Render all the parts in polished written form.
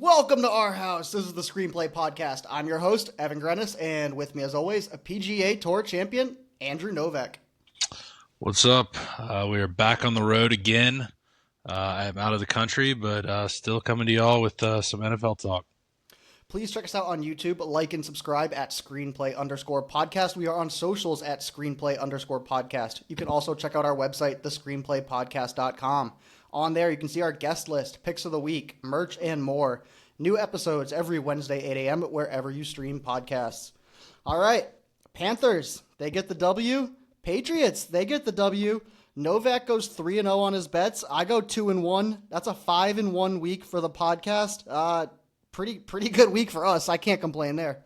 Welcome to our house. This is the Screenplay Podcast. I'm your host, Evan Grenis, and with me, as always, a PGA Tour champion, Andrew Novak. What's up? We are back on the road again. I'm out of the country, but still coming to y'all with some NFL talk. Please check us out on YouTube, like and subscribe at Screenplay_podcast. We are on socials at Screenplay_podcast. You can also check out our website, thescreenplaypodcast.com. On there, you can see our guest list, picks of the week, merch, and more. New episodes every Wednesday, 8 a.m., wherever you stream podcasts. All right, Panthers, they get the W. Patriots, they get the W. Novak goes 3-0 on his bets. I go 2-1. That's a 5-1 week for the podcast. Pretty good week for us. I can't complain there.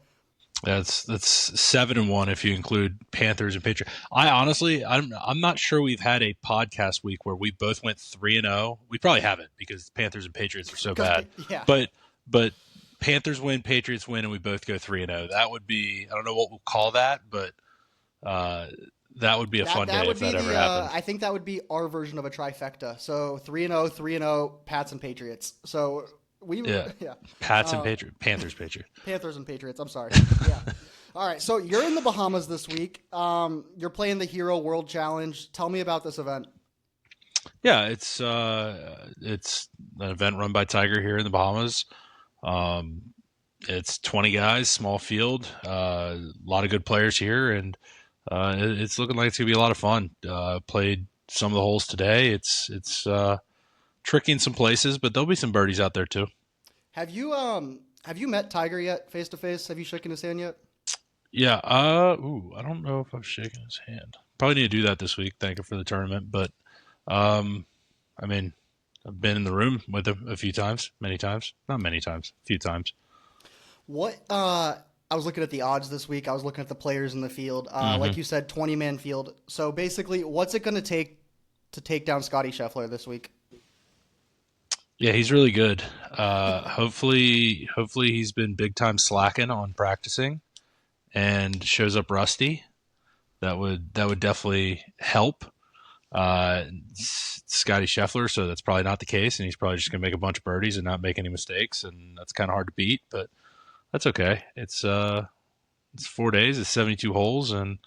That's 7-1 if you include Panthers and Patriots. I'm not sure we've had a podcast week where we both went 3-0. We probably haven't because Panthers and Patriots are so bad. Yeah. But Panthers win, Patriots win, and we both go 3-0. That would be, I don't know what we'll call that, but that would be a fun day if that ever happened. I think that would be our version of a trifecta. So 3-0, 3-0, Pats and Patriots. So Pats and Patriots. Panthers, Patriots. Panthers and Patriots. I'm sorry. Yeah. All right. So you're in the Bahamas this week. You're playing the Hero World Challenge. Tell me about this event. Yeah, it's an event run by Tiger here in the Bahamas. It's 20 guys, small field, a lot of good players here, and it's looking like it's gonna be a lot of fun. Played some of the holes today. It's tricky in some places, but there'll be some birdies out there too. Have you met Tiger yet, face to face? Have you shaken his hand yet? Yeah. I don't know if I've shaken his hand. Probably need to do that this week. Thank him for the tournament, but I mean, I've been in the room with him a few times, not many times, a few times. What? I was looking at the odds this week. I was looking at the players in the field. Like you said, 20-man field. So basically, what's it going to take down Scottie Scheffler this week? Yeah, he's really good. Hopefully he's been big time slacking on practicing and shows up rusty. That would definitely help. Scottie Scheffler, so that's probably not the case, and he's probably just going to make a bunch of birdies and not make any mistakes, and that's kind of hard to beat, but that's okay. It's 4 days, it's 72 holes, and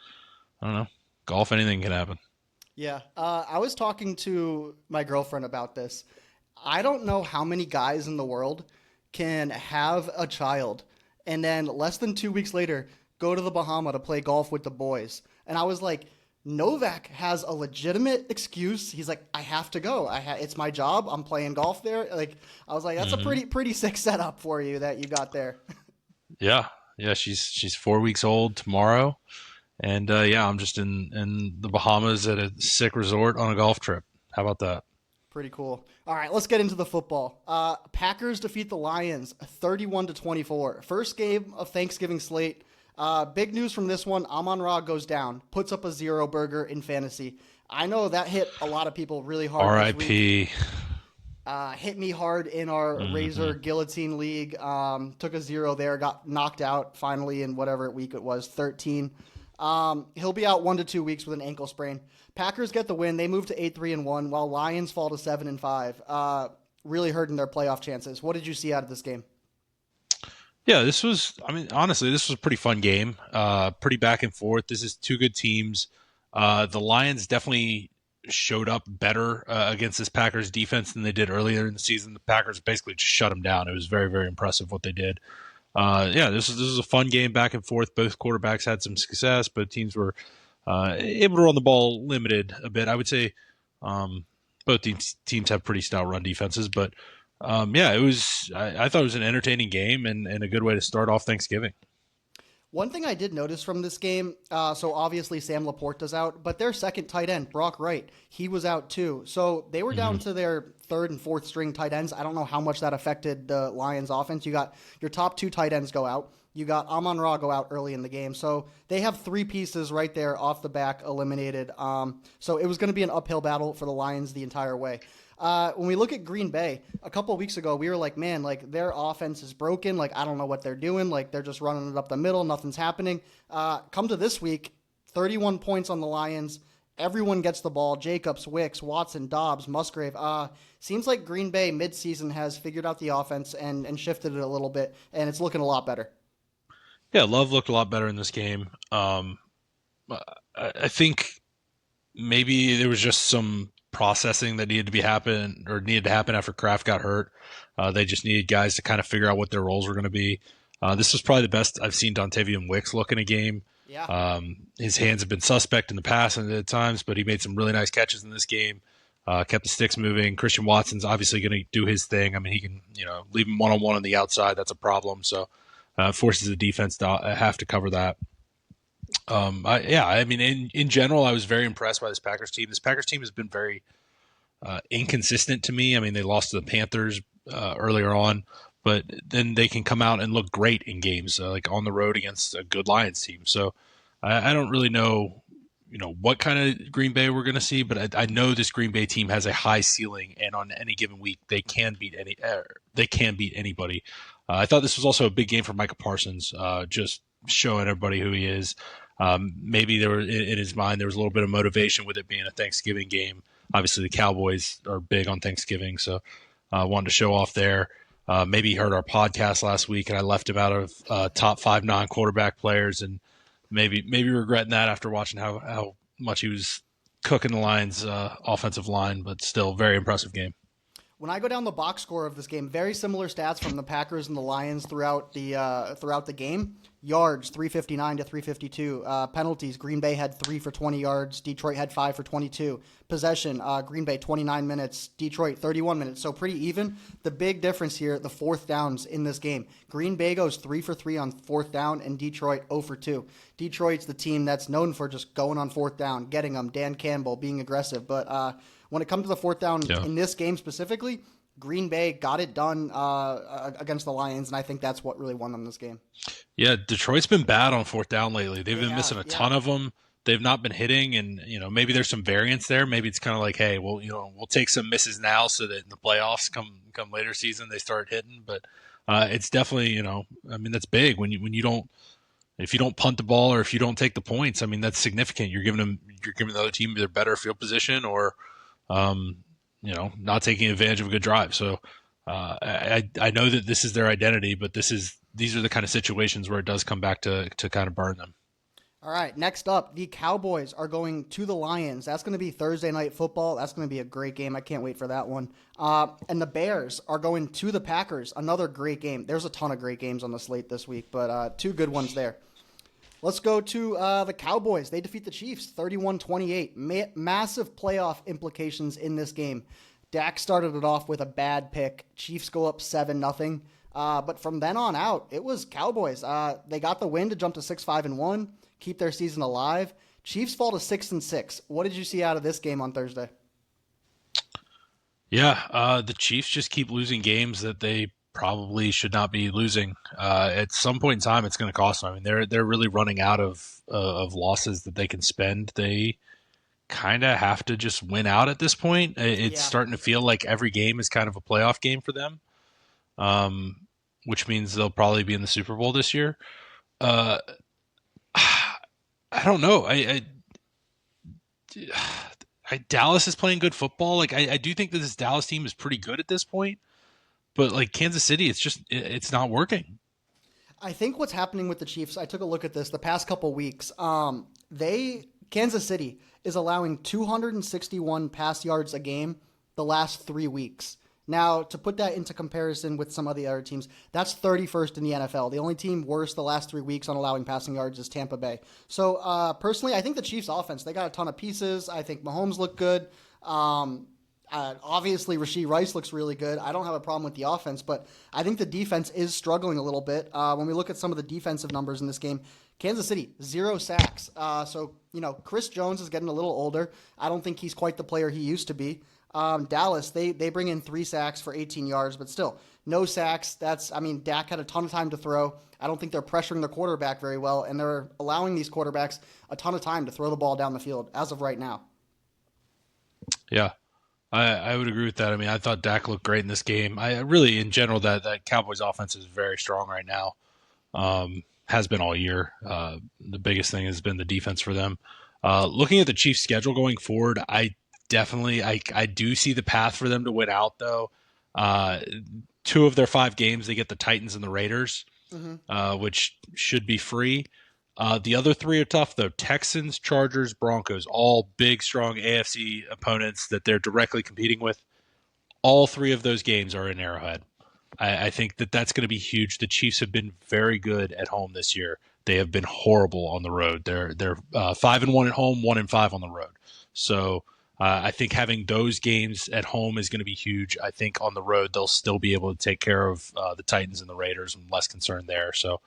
I don't know, golf, anything can happen. Yeah, I was talking to my girlfriend about this. I don't know how many guys in the world can have a child and then less than 2 weeks later go to the Bahama to play golf with the boys. And I was like, Novak has a legitimate excuse. He's like, I have to go. It's my job. I'm playing golf there. Like, I was like, that's a pretty sick setup for you that you got there. Yeah. She's 4 weeks old tomorrow, and I'm just in the Bahamas at a sick resort on a golf trip. How about that? Pretty cool. All right, let's get into the football. Packers defeat the Lions 31-24. First game of Thanksgiving slate. Big news from this one. Amon-Ra goes down, puts up a 0 burger in fantasy. I know that hit a lot of people really hard. R.I.P. Hit me hard in our Razor Guillotine League. Took a 0 there, got knocked out finally in whatever week it was, 13. He'll be out 1 to 2 weeks with an ankle sprain. Packers get the win. They move to 8-3-1, while Lions fall to 7-5. Really hurting their playoff chances. What did you see out of this game? Yeah, honestly, this was a pretty fun game. Pretty back and forth. This is two good teams. The Lions definitely showed up better against this Packers defense than they did earlier in the season. The Packers basically just shut them down. It was very, very impressive what they did. This was a fun game back and forth. Both quarterbacks had some success. Both teams were able to run the ball limited a bit. I would say both teams have pretty stout run defenses, but it was. I thought it was an entertaining game and a good way to start off Thanksgiving. One thing I did notice from this game, so obviously Sam Laporta's out, but their second tight end, Brock Wright, he was out too. So they were down to their third and fourth string tight ends. I don't know how much that affected the Lions offense. You got your top 2 tight ends go out. You got Amon-Ra go out early in the game. So they have 3 pieces right there off the back eliminated. So it was going to be an uphill battle for the Lions the entire way. When we look at Green Bay, a couple of weeks ago, we were like, man, like their offense is broken. Like, I don't know what they're doing. Like, they're just running it up the middle. Nothing's happening. Come to this week, 31 points on the Lions everyone gets the ball. Jacobs, Wicks, Watson, Dobbs, Musgrave. Seems like Green Bay midseason has figured out the offense and shifted it a little bit, and it's looking a lot better. Yeah, Love looked a lot better in this game. I think maybe there was just some processing that needed to happen after Kraft got hurt. They just needed guys to kind of figure out what their roles were going to be. This was probably the best I've seen Dontavian Wicks look in a game. Yeah. His hands have been suspect in the past and at times, but he made some really nice catches in this game. Kept the sticks moving. Christian Watson's obviously going to do his thing. I mean, he can leave him one-on-one on the outside. That's a problem. So forces the defense to have to cover that. I mean, in general, I was very impressed by this Packers team. This Packers team has been very inconsistent to me. I mean, they lost to the Panthers earlier on, but then they can come out and look great in games, like on the road against a good Lions team. So I don't really know, what kind of Green Bay we're going to see, but I know this Green Bay team has a high ceiling, and on any given week they can beat anybody. I thought this was also a big game for Micah Parsons, just showing everybody who he is. Maybe there were in his mind there was a little bit of motivation with it being a Thanksgiving game. Obviously, the Cowboys are big on Thanksgiving, so I wanted to show off there. Maybe he heard our podcast last week, and I left him out of top 5 non-quarterback players, and maybe regretting that after watching how much he was cooking the Lions' offensive line, but still very impressive game. When I go down the box score of this game, very similar stats from the Packers and the Lions throughout the game. Yards 359 to 352. Penalties, Green Bay had 3 for 20 yards. Detroit had 5 for 22. Possession, Green Bay 29 minutes. Detroit 31 minutes. So pretty even. The big difference here, the fourth downs in this game. Green Bay goes 3 for 3 on fourth down, and Detroit 0 for 2. Detroit's the team that's known for just going on fourth down, getting them. Dan Campbell being aggressive, but when it comes to the fourth down in this game specifically, Green Bay got it done against the Lions, and I think that's what really won them this game. Yeah, Detroit's been bad on fourth down lately. They've been missing a ton of them. They've not been hitting, and maybe there's some variance there. Maybe it's kind of like, hey, well, we'll take some misses now so that in the playoffs come later season they start hitting. But it's definitely I mean that's big when you don't. If you don't punt the ball or if you don't take the points, I mean that's significant. You're giving the other team either better field position or not taking advantage of a good drive. So I know that this is their identity, but these are the kind of situations where it does come back to kind of burn them. All right, next up, the Cowboys are going to the Lions. That's going to be Thursday Night Football. That's going to be a great game. I can't wait for that one. And the Bears are going to the Packers. Another great game. There's a ton of great games on the slate this week, but 2 good ones there. Let's go to the Cowboys. They defeat the Chiefs 31-28. Massive playoff implications in this game. Dak started it off with a bad pick. Chiefs go up 7-0. But from then on out, it was Cowboys. They got the win to jump to 6-5-1, keep their season alive. Chiefs fall to 6-6. What did you see out of this game on Thursday? Yeah, the Chiefs just keep losing games that they probably should not be losing. At some point in time, it's going to cost them. I mean, they're really running out of losses that they can spend. They kind of have to just win out at this point. It's starting to feel like every game is kind of a playoff game for them, which means they'll probably be in the Super Bowl this year. I don't know. Dallas is playing good football. Like I do think that this Dallas team is pretty good at this point. But like Kansas City, it's not working. I think what's happening with the Chiefs, I took a look at this the past couple weeks. Kansas City is allowing 261 pass yards a game the last 3 weeks. Now, to put that into comparison with some of the other teams, that's 31st in the NFL. The only team worse the last 3 weeks on allowing passing yards is Tampa Bay. So personally, I think the Chiefs offense, they got a ton of pieces. I think Mahomes looked good. Obviously, Rashee Rice looks really good. I don't have a problem with the offense, but I think the defense is struggling a little bit. When we look at some of the defensive numbers in this game, Kansas City, 0 sacks. So, Chris Jones is getting a little older. I don't think he's quite the player he used to be. Dallas, they bring in 3 sacks for 18 yards, but still, no sacks. Dak had a ton of time to throw. I don't think they're pressuring the quarterback very well, and they're allowing these quarterbacks a ton of time to throw the ball down the field as of right now. Yeah. I would agree with that. I mean, I thought Dak looked great in this game. I really, in general, that Cowboys offense is very strong right now. Has been all year. The biggest thing has been the defense for them. Looking at the Chiefs' schedule going forward, I do see the path for them to win out though. Uh, Two of their 5 games, they get the Titans and the Raiders, Mm-hmm. which should be free. The other 3 are tough though: Texans, Chargers, Broncos, all big, strong AFC opponents that they're directly competing with. All 3 of those games are in Arrowhead. I think that that's going to be huge. The Chiefs have been very good at home this year. They have been horrible on the road. They're 5-1 at home, 1-5 on the road. So I think having those games at home is going to be huge. I think on the road they'll still be able to take care of the Titans and the Raiders. I'm less concerned there. So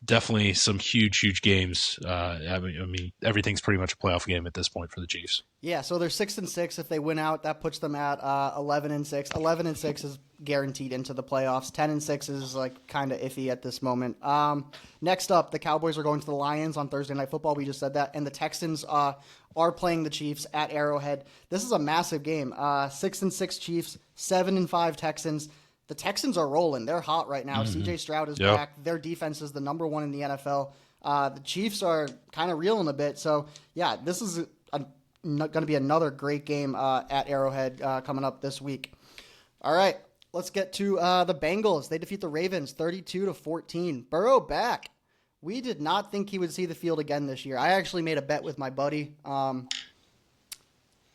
definitely some huge games. I mean, everything's pretty much a playoff game at this point for the Chiefs. Yeah, so they're 6-6. If they win out, that puts them at 11-6. 11-6 is guaranteed into the playoffs. 10-6 is like kind of iffy at this moment. Next up, the Cowboys are going to the Lions on Thursday Night Football. We just said that, and the Texans are playing the Chiefs at Arrowhead. This is a massive game. 6-6 Chiefs, 7-5 Texans. The Texans are rolling. They're hot right now. Mm-hmm. CJ Stroud is Yep. back. Their defense is the number 1 in the NFL. The Chiefs are kind of reeling a bit. So, yeah, this is going to be another great game at Arrowhead coming up this week. All right, let's get to the Bengals. They defeat the Ravens 32-14. Burrow back. We did not think he would see the field again this year. I actually made a bet with my buddy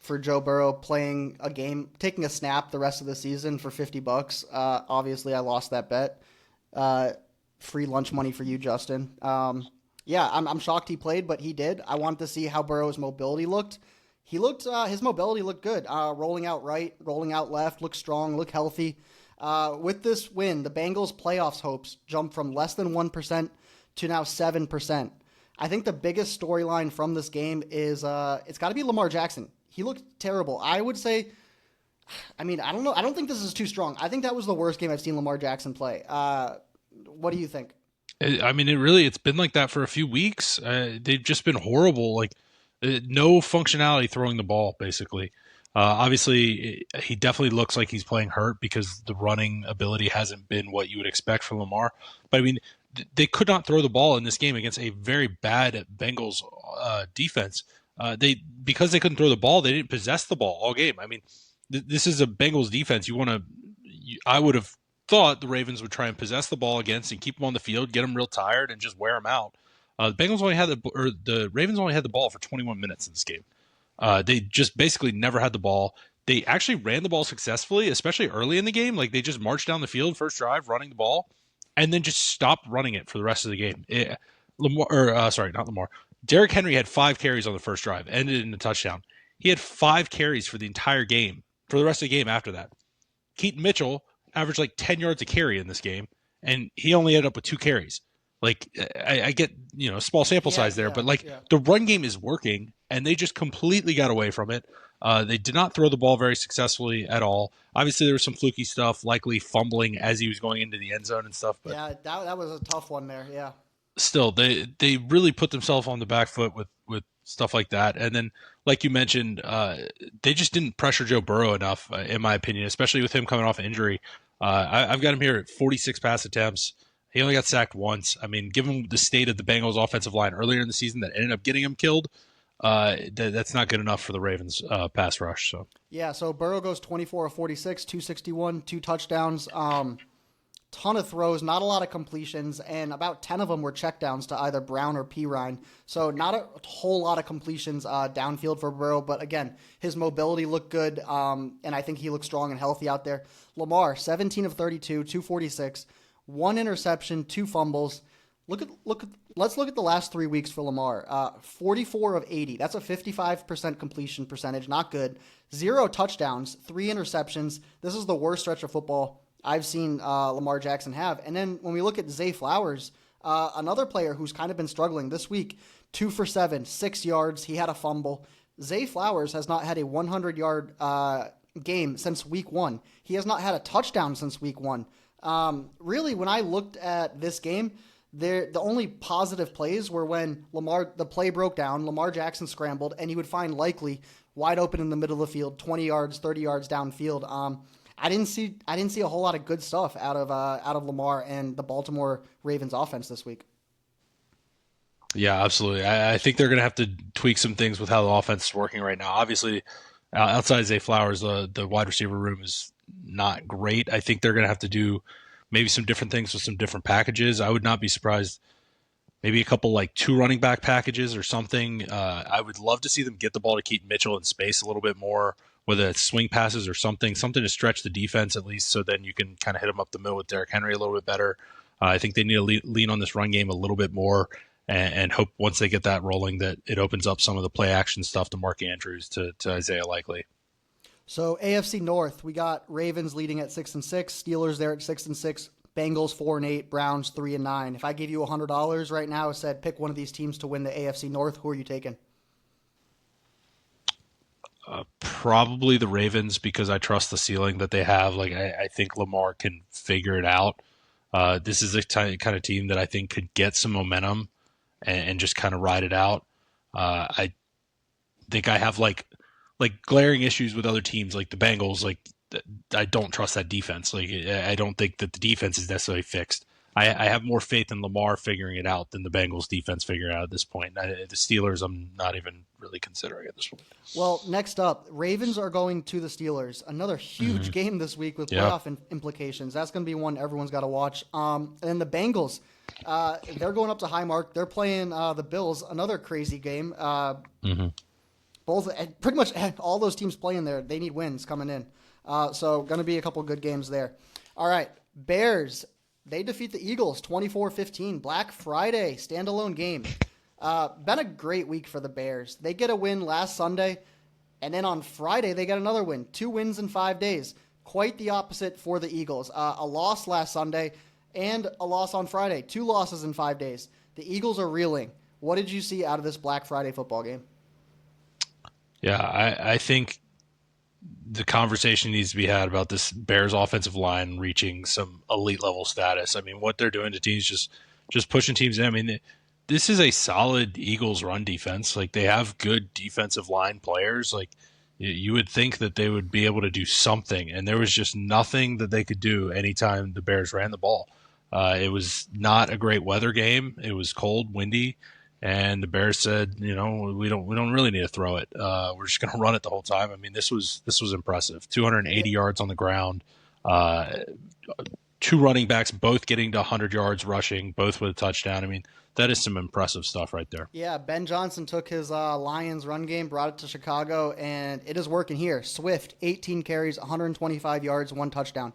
for Joe Burrow playing a game, taking a snap the rest of the season for $50. Obviously, I lost that bet. Free lunch money for you, Justin. Yeah, I'm shocked he played, but he did. I wanted to see how Burrow's mobility looked. His mobility looked good. Rolling out right, rolling out left, looked strong, looked healthy. With this win, the Bengals' playoffs hopes jumped from less than 1% to now 7%. I think the biggest storyline from this game is it's got to be Lamar Jackson. He looked terrible. I would say, I mean, I don't know. I don't think this is too strong. I think that was the worst game I've seen Lamar Jackson play. What do you think? I mean, it's been like that for a few weeks. They've just been horrible. Like no functionality throwing the ball, basically. Obviously, he definitely looks like he's playing hurt because the running ability hasn't been what you would expect from Lamar. But I mean, they could not throw the ball in this game against a very bad Bengals defense. Because they couldn't throw the ball, they didn't possess the ball all game. I mean, this is a Bengals defense. I would have thought the Ravens would try and possess the ball against and keep them on the field, get them real tired, and just wear them out. The Ravens only had the ball for 21 minutes in this game. They just basically never had the ball. They actually ran the ball successfully, especially early in the game. Like they just marched down the field, first drive, running the ball, and then just stopped running it for the rest of the game. Not Lamar. Derrick Henry had 5 carries on the first drive, ended in a touchdown. He had 5 carries for the entire game, for the rest of the game after that. Keaton Mitchell averaged like 10 yards a carry in this game, and he only ended up with 2 carries. Like, I get, small sample size there, but the run game is working, and they just completely got away from it. They did not throw the ball very successfully at all. Obviously, there was some fluky stuff, likely fumbling as he was going into the end zone and stuff. But yeah, that was a tough one there, yeah. Still, they really put themselves on the back foot with stuff like that. And then, like you mentioned, they just didn't pressure Joe Burrow enough, in my opinion, especially with him coming off injury. I've got him here at 46 pass attempts. He only got sacked once. I mean, given the state of the Bengals offensive line earlier in the season that ended up getting him killed, that's not good enough for the Ravens pass rush. So yeah, so Burrow goes 24 of 46, 261, 2 touchdowns. Ton of throws, not a lot of completions, and about 10 of them were checkdowns to either Brown or Pirine. So not a whole lot of completions downfield for Burrow, but again, his mobility looked good, and I think he looked strong and healthy out there. Lamar, 17 of 32, 246, 1 interception, 2 fumbles. Let's look at the last 3 weeks for Lamar. 44 of 80. That's a 55% completion percentage. Not good. 0 touchdowns, 3 interceptions. This is the worst stretch of football I've seen Lamar Jackson have. And then when we look at Zay Flowers, another player who's kind of been struggling this week, 2 for 7, 6 yards. He had a fumble. Zay Flowers has not had a 100-yard game since week 1. He has not had a touchdown since week 1. Really, when I looked at this game, the only positive plays were when the play broke down, Lamar Jackson scrambled, and he would find Likely wide open in the middle of the field, 20 yards, 30 yards downfield. I didn't see a whole lot of good stuff out of Lamar and the Baltimore Ravens offense this week. Yeah, absolutely. I think they're going to have to tweak some things with how the offense is working right now. Obviously, outside Zay Flowers, the wide receiver room is not great. I think they're going to have to do maybe some different things with some different packages. I would not be surprised. Maybe a couple like two running back packages or something. I would love to see them get the ball to Keaton Mitchell in space a little bit more, whether it's swing passes or something to stretch the defense at least, so then you can kind of hit them up the middle with Derrick Henry a little bit better. I think they need to lean on this run game a little bit more and hope once they get that rolling that it opens up some of the play action stuff to Mark Andrews to Isaiah Likely. So AFC North, we got Ravens leading at 6-6, Steelers there at 6-6, Bengals 4-8, Browns 3-9. If I gave you $100 right now, and said pick one of these teams to win the AFC North, who are you taking? Probably the Ravens because I trust the ceiling that they have. Like I think Lamar can figure it out. This is a kind of team that I think could get some momentum and just kind of ride it out. I think I have like glaring issues with other teams like the Bengals. Like I don't trust that defense. Like I don't think that the defense is necessarily fixed. I have more faith in Lamar figuring it out than the Bengals defense figuring it out at this point. The Steelers, I'm not even really considering at this point. Well, next up, Ravens are going to the Steelers. Another huge game this week with playoff implications. That's going to be one everyone's got to watch. And then the Bengals, they're going up to Highmark. They're playing the Bills. Another crazy game. Both pretty much all those teams playing there, they need wins coming in. So going to be a couple good games there. All right, Bears. They defeat the Eagles 24-15. Black Friday standalone game. Been a great week for the Bears. They get a win last Sunday, and then on Friday they get another win. 2 wins in 5 days. Quite the opposite for the Eagles. A loss last Sunday and a loss on Friday. 2 losses in 5 days. The Eagles are reeling. What did you see out of this Black Friday football game? Yeah, I think the conversation needs to be had about this Bears offensive line reaching some elite level status. I mean, what they're doing to teams, just pushing teams in. I mean, this is a solid Eagles run defense. Like they have good defensive line players. Like you would think that they would be able to do something, and there was just nothing that they could do anytime the Bears ran the ball. It was not a great weather game. It was cold, windy. And the Bears said, we don't really need to throw it. We're just going to run it the whole time. I mean, this was impressive. 280 yards on the ground. 2 running backs, both getting to 100 yards rushing, both with a touchdown. I mean, that is some impressive stuff right there. Yeah, Ben Johnson took his Lions run game, brought it to Chicago, and it is working here. Swift, 18 carries, 125 yards, 1 touchdown.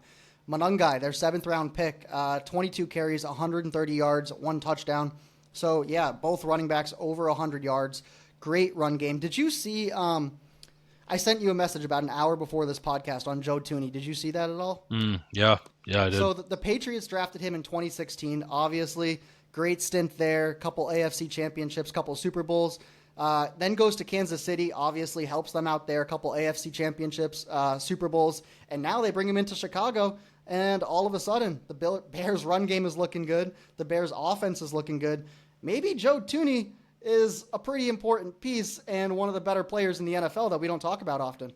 Monungai, their 7th-round pick, 22 carries, 130 yards, 1 touchdown. So, yeah, both running backs over 100 yards. Great run game. Did you see I sent you a message about an hour before this podcast on Joe Thuney. Did you see that at all? Yeah, I did. So the Patriots drafted him in 2016, obviously. Great stint there. Couple AFC championships, couple Super Bowls. Then goes to Kansas City, obviously helps them out there. Couple AFC championships, Super Bowls. And now they bring him into Chicago. And all of a sudden, the Bears' run game is looking good. The Bears' offense is looking good. Maybe Joe Thuney is a pretty important piece and one of the better players in the NFL that we don't talk about often.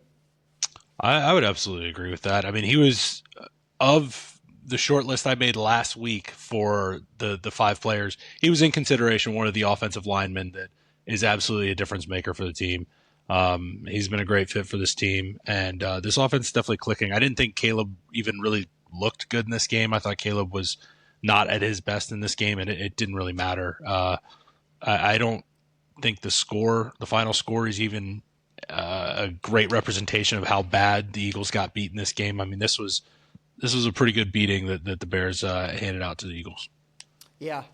I would absolutely agree with that. I mean, he was, of the short list I made last week for the 5 players, he was in consideration one of the offensive linemen that is absolutely a difference maker for the team. He's been a great fit for this team, and this offense is definitely clicking. I didn't think Caleb even really looked good in this game. I thought Caleb was not at his best in this game, and it didn't really matter. I don't think the final score is even a great representation of how bad the Eagles got beat in this game. I mean, this was a pretty good beating that the Bears handed out to the Eagles. Yeah,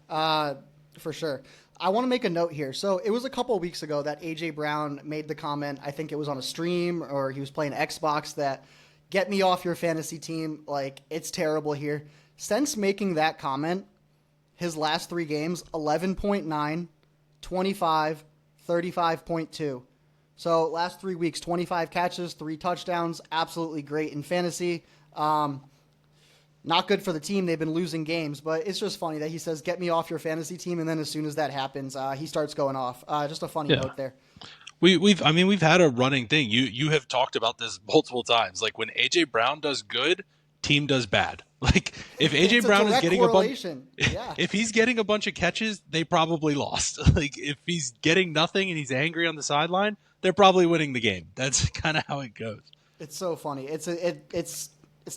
for sure. I want to make a note here. So it was a couple of weeks ago that A.J. Brown made the comment, I think it was on a stream or he was playing Xbox, that get me off your fantasy team. Like, it's terrible here. Since making that comment, his last 3 games, 11.9, 25, 35.2. So last 3 weeks, 25 catches, 3 touchdowns, absolutely great in fantasy. Not good for the team. They've been losing games, but it's just funny that he says, get me off your fantasy team, and then as soon as that happens, he starts going off. Just a funny note there. We've had a running thing. You have talked about this multiple times. Like when AJ Brown does good, team does bad. Like if AJ It's a Brown is direct getting correlation. Yeah. if he's getting a bunch of catches, they probably lost. Like if he's getting nothing and he's angry on the sideline, they're probably winning the game. That's kind of how it goes. It's so funny. It's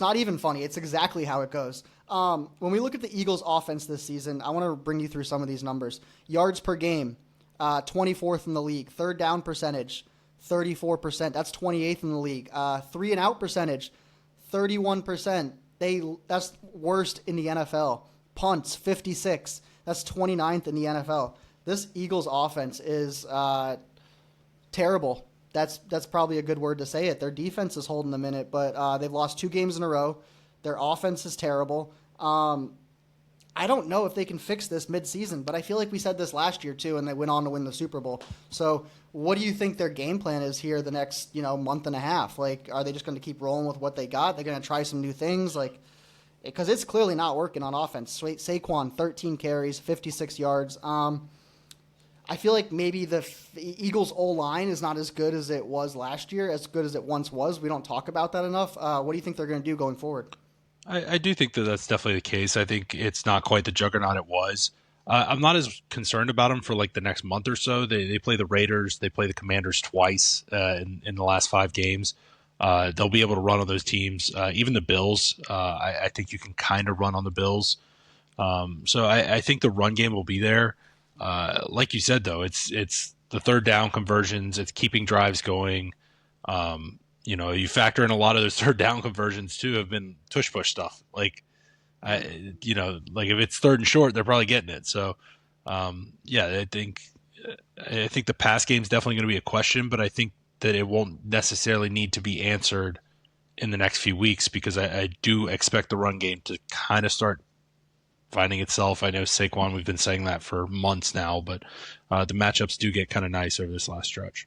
not even funny. It's exactly how it goes. When we look at the Eagles' offense this season, I want to bring you through some of these numbers. Yards per game, 24th in the league. Third down percentage, 34%. That's 28th in the league. 3-and-out percentage, 31%. That's worst in the NFL. Punts, 56. That's 29th in the NFL. This Eagles offense is terrible. That's probably a good word to say it. Their defense is holding them in it, but they've lost 2 games in a row. Their offense is terrible. I don't know if they can fix this midseason, but I feel like we said this last year too, and they went on to win the Super Bowl. So what do you think their game plan is here the next month and a half? Like, are they just going to keep rolling with what they got? They're going to try some new things, like, because it's clearly not working on offense. Saquon, 13 carries, 56 yards. I feel like maybe the Eagles' O-line is not as good as it was last year, as good as it once was. We don't talk about that enough. What do you think they're going to do going forward? I do think that that's definitely the case. I think it's not quite the juggernaut it was. I'm not as concerned about them for like the next month or so. They play the Raiders. They play the Commanders twice in the last 5 games. They'll be able to run on those teams. Even the Bills, I think you can kind of run on the Bills. So I think the run game will be there. Like you said, though, it's the third down conversions. It's keeping drives going. You factor in a lot of those third down conversions too have been tush push stuff. Like if it's third and short, they're probably getting it. So, I think the pass game is definitely going to be a question, but I think that it won't necessarily need to be answered in the next few weeks because I do expect the run game to kind of start finding itself. I know Saquon, we've been saying that for months now, but the matchups do get kind of nice over this last stretch.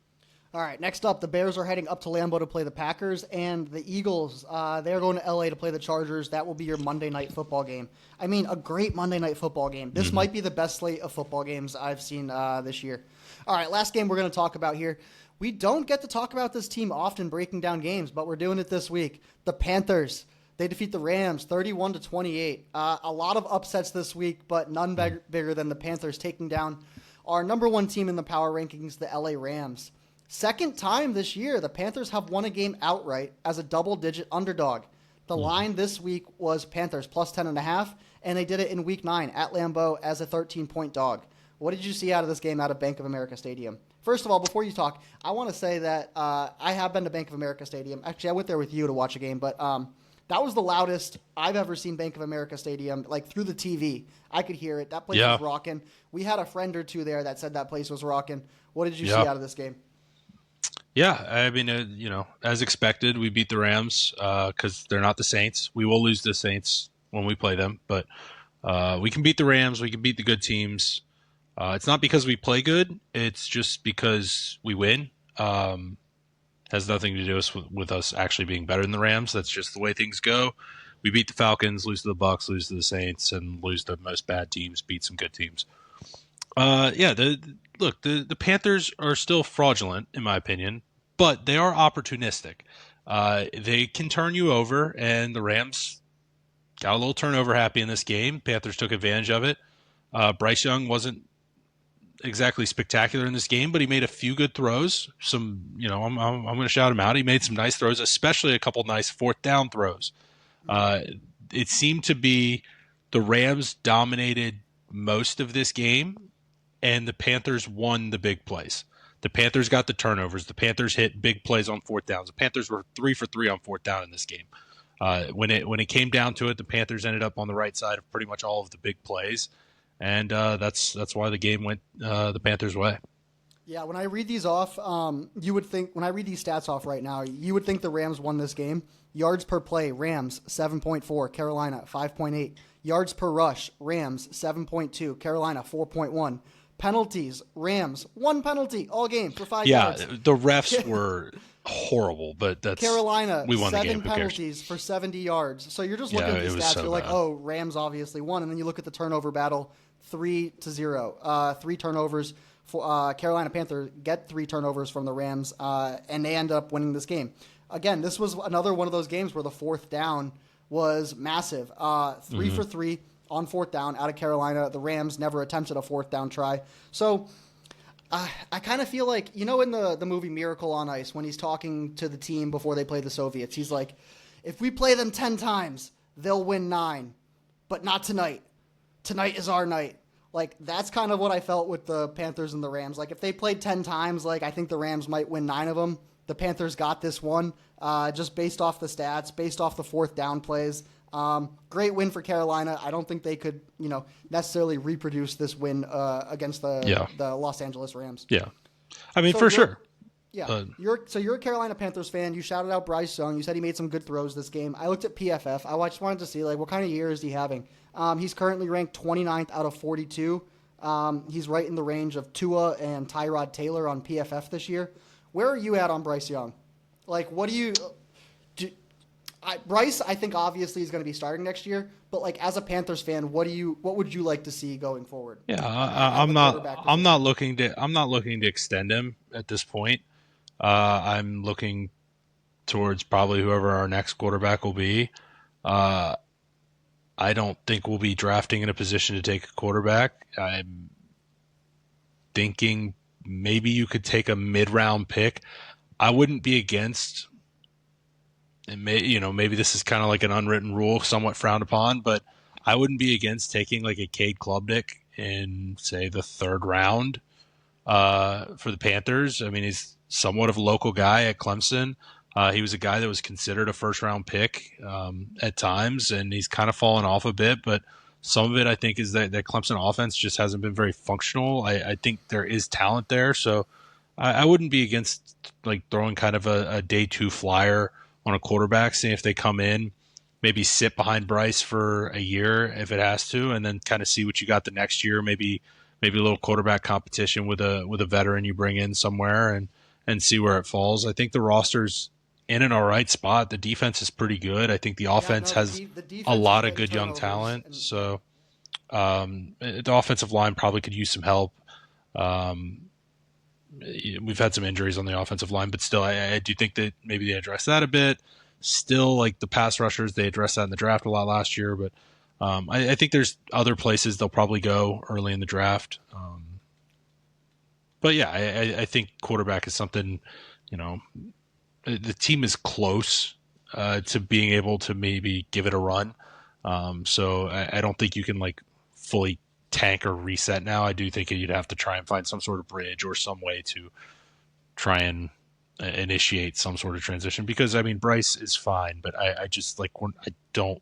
All right, next up, the Bears are heading up to Lambeau to play the Packers, and the Eagles, they're going to L.A. to play the Chargers. That will be your Monday night football game. I mean, a great Monday night football game. This might be the best slate of football games I've seen this year. All right, last game we're going to talk about here. We don't get to talk about this team often breaking down games, but we're doing it this week. The Panthers, they defeat the Rams 31-28. A lot of upsets this week, but none bigger than the Panthers taking down our number 1 team in the power rankings, the LA Rams. Second time this year, the Panthers have won a game outright as a double-digit underdog. The line this week was Panthers plus 10.5, and they did it in Week 9 at Lambeau as a 13-point dog. What did you see out of this game out of Bank of America Stadium? First of all, before you talk, I want to say that I have been to Bank of America Stadium. Actually, I went there with you to watch a game, but that was the loudest I've ever seen Bank of America Stadium, like through the TV. I could hear it. That place was rocking. We had a friend or two there that said that place was rocking. What did you see out of this game? Yeah, I mean, as expected, we beat the Rams because they're not the Saints. We will lose the Saints when we play them, but we can beat the Rams. We can beat the good teams. It's not because we play good. It's just because we win. Has nothing to do with us actually being better than the Rams. That's just the way things go. We beat the Falcons, lose to the Bucs, lose to the Saints, and lose to most bad teams, beat some good teams. The Panthers are still fraudulent, in my opinion, but they are opportunistic. They can turn you over, and the Rams got a little turnover happy in this game. Panthers took advantage of it. Bryce Young wasn't exactly spectacular in this game, but he made a few good throws. I'm going to shout him out. He made some nice throws, especially a couple nice fourth down throws. It seemed to be the Rams dominated most of this game, and the Panthers won the big plays. The Panthers got the turnovers. The Panthers hit big plays on fourth downs. The Panthers were 3 for 3 on fourth down in this game. When it came down to it, the Panthers ended up on the right side of pretty much all of the big plays, and that's why the game went the Panthers' way. Yeah, when I read these off, you would think when I read these stats off right now, you would think the Rams won this game. Yards per play, Rams 7.4, Carolina 5.8. Yards per rush, Rams 7.2, Carolina 4.1. Penalties, Rams 1 penalty all game for 5 yards. Yeah, the refs were horrible, but that's Carolina, we won the 7 game. penalties for 70 yards. So you're just looking at these stats. So you're like, bad. oh, Rams obviously won. And then you look at the turnover battle, 3-0. 3 turnovers. For Carolina Panthers get 3 turnovers from the Rams, and they end up winning this game. Again, this was another one of those games where the fourth down was massive. 3 for 3 on fourth down out of Carolina. The Rams never attempted a fourth down try. So I kind of feel like, in the movie Miracle on Ice, when he's talking to the team before they play the Soviets, he's like, if we play them 10 times, they'll win 9, but not tonight. Tonight is our night. Like, that's kind of what I felt with the Panthers and the Rams. Like, if they played 10 times, like, I think the Rams might win 9 of them. The Panthers got this one just based off the stats, based off the fourth down plays. Great win for Carolina. I don't think they could, necessarily reproduce this win against the Los Angeles Rams. Yeah. I mean, for sure. Yeah. You're a Carolina Panthers fan. You shouted out Bryce Young. You said he made some good throws this game. I looked at PFF. I just wanted to see, like, what kind of year is he having? He's currently ranked 29th out of 42. He's right in the range of Tua and Tyrod Taylor on PFF this year. Where are you at on Bryce Young? Like, what do you do? Bryce, I think obviously is going to be starting next year, but like as a Panthers fan, what would you like to see going forward? Yeah, I'm not looking to extend him at this point. I'm looking towards probably whoever our next quarterback will be. I don't think we'll be drafting in a position to take a quarterback. I'm thinking maybe you could take a mid-round pick. I wouldn't be against, and maybe this is kind of like an unwritten rule, somewhat frowned upon, but I wouldn't be against taking like a Cade Klubnik in, say, the 3rd round for the Panthers. I mean, he's somewhat of a local guy at Clemson. He was a guy that was considered a first-round pick at times, and he's kind of fallen off a bit. But some of it, I think, is that Clemson offense just hasn't been very functional. I think there is talent there, so I wouldn't be against like throwing kind of a day 2 flyer on a quarterback, seeing if they come in, maybe sit behind Bryce for a year if it has to, and then kind of see what you got the next year. Maybe a little quarterback competition with a veteran you bring in somewhere and see where it falls. I think the roster's in an all right spot. The defense is pretty good. I think the offense has a lot of good young talent. So the offensive line probably could use some help. We've had some injuries on the offensive line, but still, I do think that maybe they address that a bit. Still, like the pass rushers, they addressed that in the draft a lot last year, but I think there's other places they'll probably go early in the draft. But yeah, I think quarterback is something, the team is close to being able to maybe give it a run. So I don't think you can like fully tank or reset now. I do think you'd have to try and find some sort of bridge or some way to try and initiate some sort of transition, because I mean, Bryce is fine, but I just like, I don't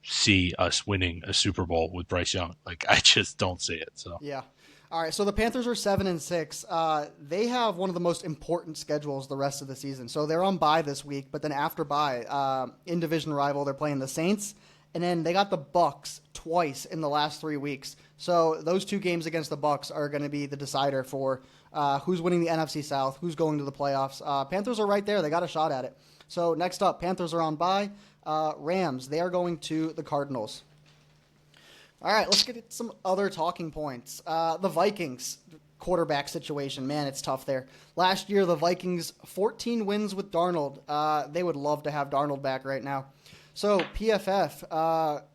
see us winning a Super Bowl with Bryce Young. Like, I just don't see it. So yeah. All right, so the Panthers are 7-6. They have one of the most important schedules the rest of the season. So they're on bye this week, but then after bye, in division rival, they're playing the Saints, and then they got the Bucks twice in the last 3 weeks. So those 2 games against the Bucks are going to be the decider for who's winning the NFC South, who's going to the playoffs. Panthers are right there; they got a shot at it. So next up, Panthers are on bye. Rams, they are going to the Cardinals. All right, let's get at some other talking points. The Vikings quarterback situation, man, it's tough there. Last year, the Vikings, 14 wins with Darnold. They would love to have Darnold back right now. So PFF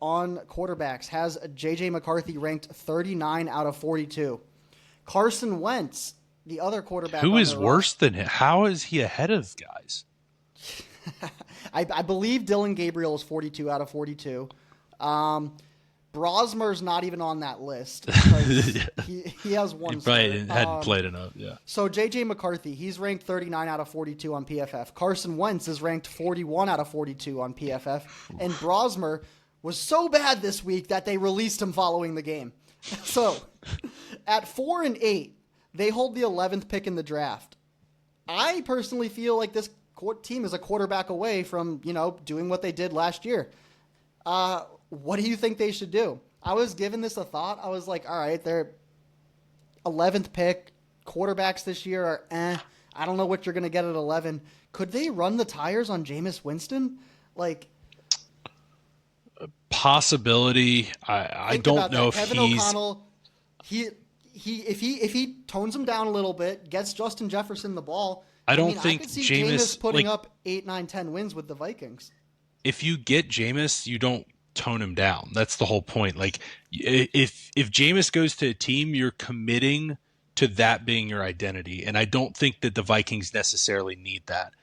on quarterbacks has J.J. McCarthy ranked 39 out of 42. Carson Wentz, the other quarterback. Who is worse than him? How is he ahead of guys? I believe Dylan Gabriel is 42 out of 42. Brosmer's not even on that list. He has one. He probably hadn't played enough, yeah. So J.J. McCarthy, he's ranked 39 out of 42 on PFF. Carson Wentz is ranked 41 out of 42 on PFF. And Brosmer was so bad this week that they released him following the game. So at 4-8, they hold the 11th pick in the draft. I personally feel like this team is a quarterback away from, doing what they did last year. What do you think they should do? I was giving this a thought. I was like, all right, they're 11th pick. Quarterbacks this year are I don't know what you're going to get at 11. Could they run the tires on Jameis Winston? Like, possibility. I don't know if Kevin O'Connell, if he tones him down a little bit, gets Justin Jefferson the ball. I don't think I could see Jameis putting up 8, 9, 10 wins with the Vikings. if you get Jameis, you don't tone him down. That's the whole point. Like if Jameis goes to a team, you're committing to that being your identity. And I don't think that the Vikings necessarily need that.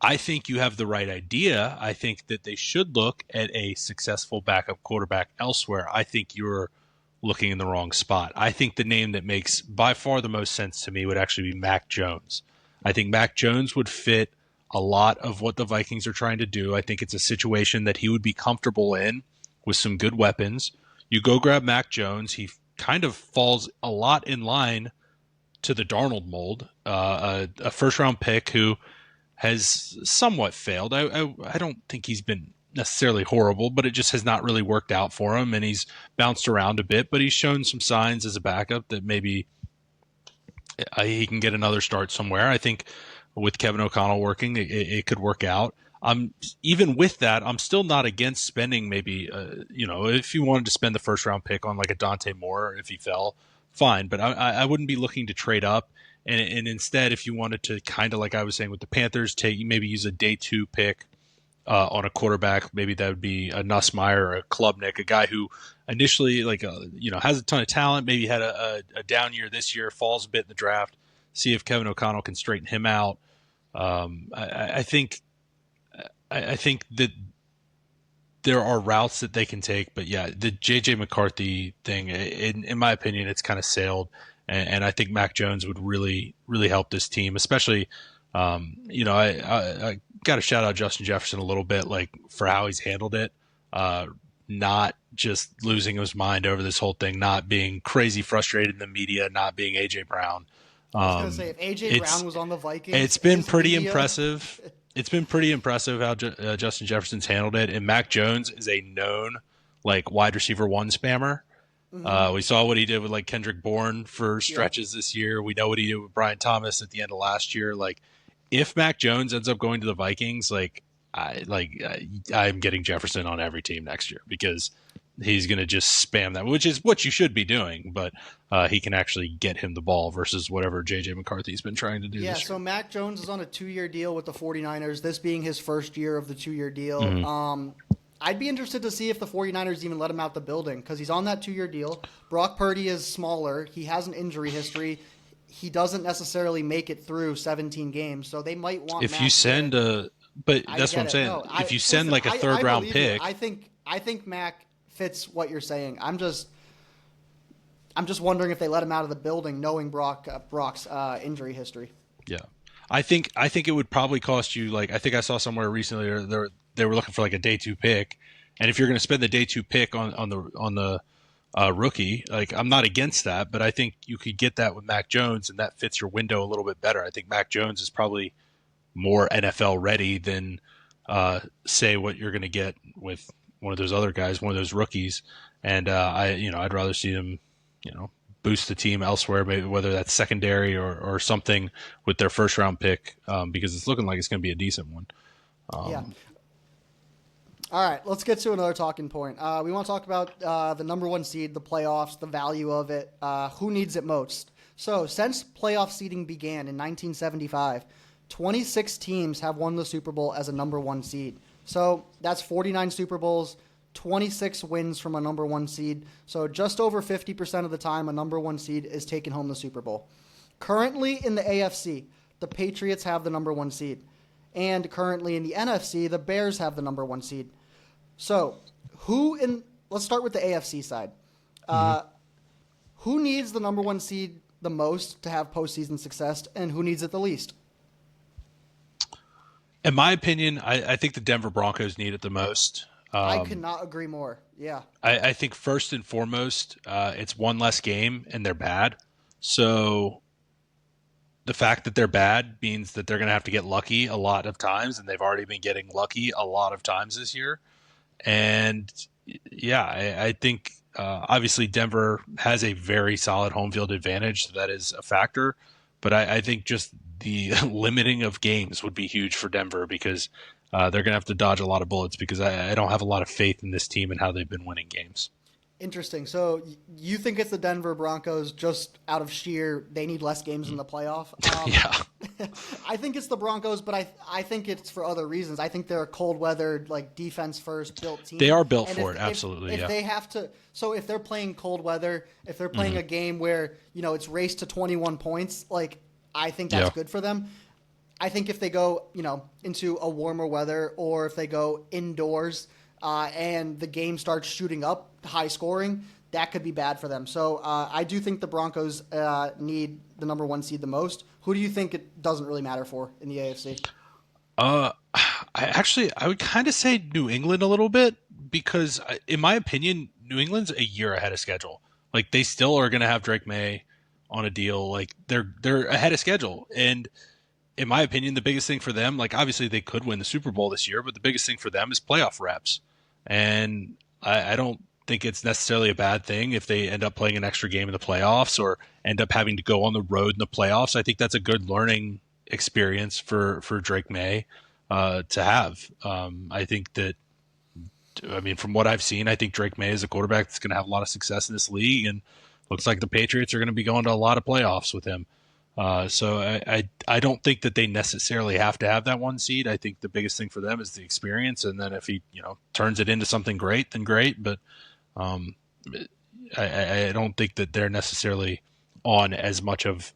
I think you have the right idea. I think that they should look at a successful backup quarterback elsewhere. I think you're looking in the wrong spot. I think the name that makes by far the most sense to me would actually be Mac Jones. I think Mac Jones would fit a lot of what the Vikings are trying to do. I think it's a situation that he would be comfortable in with some good weapons. You go grab Mac Jones. He kind of falls a lot in line to the Darnold mold, a first-round pick who has somewhat failed. I don't think he's been necessarily horrible, but it just has not really worked out for him, and he's bounced around a bit, but he's shown some signs as a backup that maybe he can get another start somewhere. I think with Kevin O'Connell working, it could work out. Even with that, I'm still not against spending maybe, if you wanted to spend the first round pick on like a Dante Moore, if he fell, fine. But I wouldn't be looking to trade up. And instead, if you wanted to kind of like I was saying with the Panthers, maybe use a day 2 pick on a quarterback, maybe that would be a Nussmeier or a Klubnik, a guy who initially has a ton of talent, maybe had a down year this year, falls a bit in the draft. See if Kevin O'Connell can straighten him out. I think that there are routes that they can take, but yeah, the JJ McCarthy thing, in my opinion, it's kind of sailed. And I think Mac Jones would really, really help this team, especially, I got to shout out Justin Jefferson a little bit, like for how he's handled it, not just losing his mind over this whole thing, not being crazy frustrated in the media, not being AJ Brown. I was going to say, if AJ Brown was on the Vikings, it's been pretty impressive. It's been pretty impressive how Justin Jefferson's handled it, and Mac Jones is a known like wide receiver 1 spammer. We saw what he did with like Kendrick Bourne for stretches this year. We know what he did with Brian Thomas at the end of last year. Like, if Mac Jones ends up going to the Vikings, I'm getting Jefferson on every team next year because he's going to just spam that, which is what you should be doing. But he can actually get him the ball versus whatever JJ McCarthy's been trying to do. Yeah. This year. So Mac Jones is on a 2-year deal with the 49ers. This being his first year of the 2-year deal. Mm-hmm. I'd be interested to see if the 49ers even let him out the building because he's on that 2-year deal. Brock Purdy is smaller. He has an injury history. He doesn't necessarily make it through 17 games, so they might want. If you send but that's what I'm saying. No, if you send like a third-round pick, I think Mac fits what you're saying. I'm just wondering if they let him out of the building, knowing Brock's injury history. Yeah, I think it would probably cost you like I think I saw somewhere recently they were looking for like a day 2 pick, and if you're going to spend the day 2 pick on the rookie, like I'm not against that, but I think you could get that with Mac Jones, and that fits your window a little bit better. I think Mac Jones is probably more NFL ready than say what you're going to get with one of those other guys, one of those rookies, and I'd rather see them boost the team elsewhere, maybe whether that's secondary or something with their first round pick, because it's looking like it's going to be a decent one. Yeah. All right, let's get to another talking point. We want to talk about the number 1 seed, the playoffs, the value of it, who needs it most. So since playoff seeding began in 1975, 26 teams have won the Super Bowl as a number 1 seed. So that's 49 Super Bowls, 26 wins from a number 1 seed. So just over 50% of the time, a number 1 seed is taking home the Super Bowl. Currently in the AFC, the Patriots have the number 1 seed. And currently in the NFC, the Bears have the number 1 seed. So, let's start with the AFC side. Who needs the number 1 seed the most to have postseason success, and who needs it the least? In my opinion, I think the Denver Broncos need it the most. I could not agree more. Yeah. I think first and foremost, it's one less game, and they're bad. So the fact that they're bad means that they're going to have to get lucky a lot of times, and they've already been getting lucky a lot of times this year. And yeah, I think obviously Denver has a very solid home field advantage. So that is a factor. But I think just the limiting of games would be huge for Denver because they're going to have to dodge a lot of bullets because I don't have a lot of faith in this team and how they've been winning games. Interesting. So you think it's the Denver Broncos just out of sheer they need less games in the playoff? Yeah. I think it's the Broncos, but I think it's for other reasons. I think they're a cold weather, like defense first built team. They are built and for it, absolutely. If they have to, so if they're playing cold weather, if they're playing a game where it's raced to 21 points, like I think that's good for them. I think if they go into a warmer weather, or if they go indoors and the game starts shooting up, high scoring, that could be bad for them. So I do think the Broncos need the number 1 seed the most. Who do you think it doesn't really matter for in the AFC? I would kind of say New England a little bit, because in my opinion, New England's a year ahead of schedule. Like, they still are going to have Drake May on a deal. Like, they're ahead of schedule. And in my opinion, the biggest thing for them, like, obviously they could win the Super Bowl this year, but the biggest thing for them is playoff reps. And I don't think it's necessarily a bad thing if they end up playing an extra game in the playoffs or end up having to go on the road in the playoffs. I think that's a good learning experience for Drake May to have. I think that, from what I've seen, I think Drake May is a quarterback that's going to have a lot of success in this league, and looks like the Patriots are going to be going to a lot of playoffs with him. So I don't think that they necessarily have to have that 1 seed. I think the biggest thing for them is the experience, and then if he turns it into something great, then great. But I don't think that they're necessarily on as much of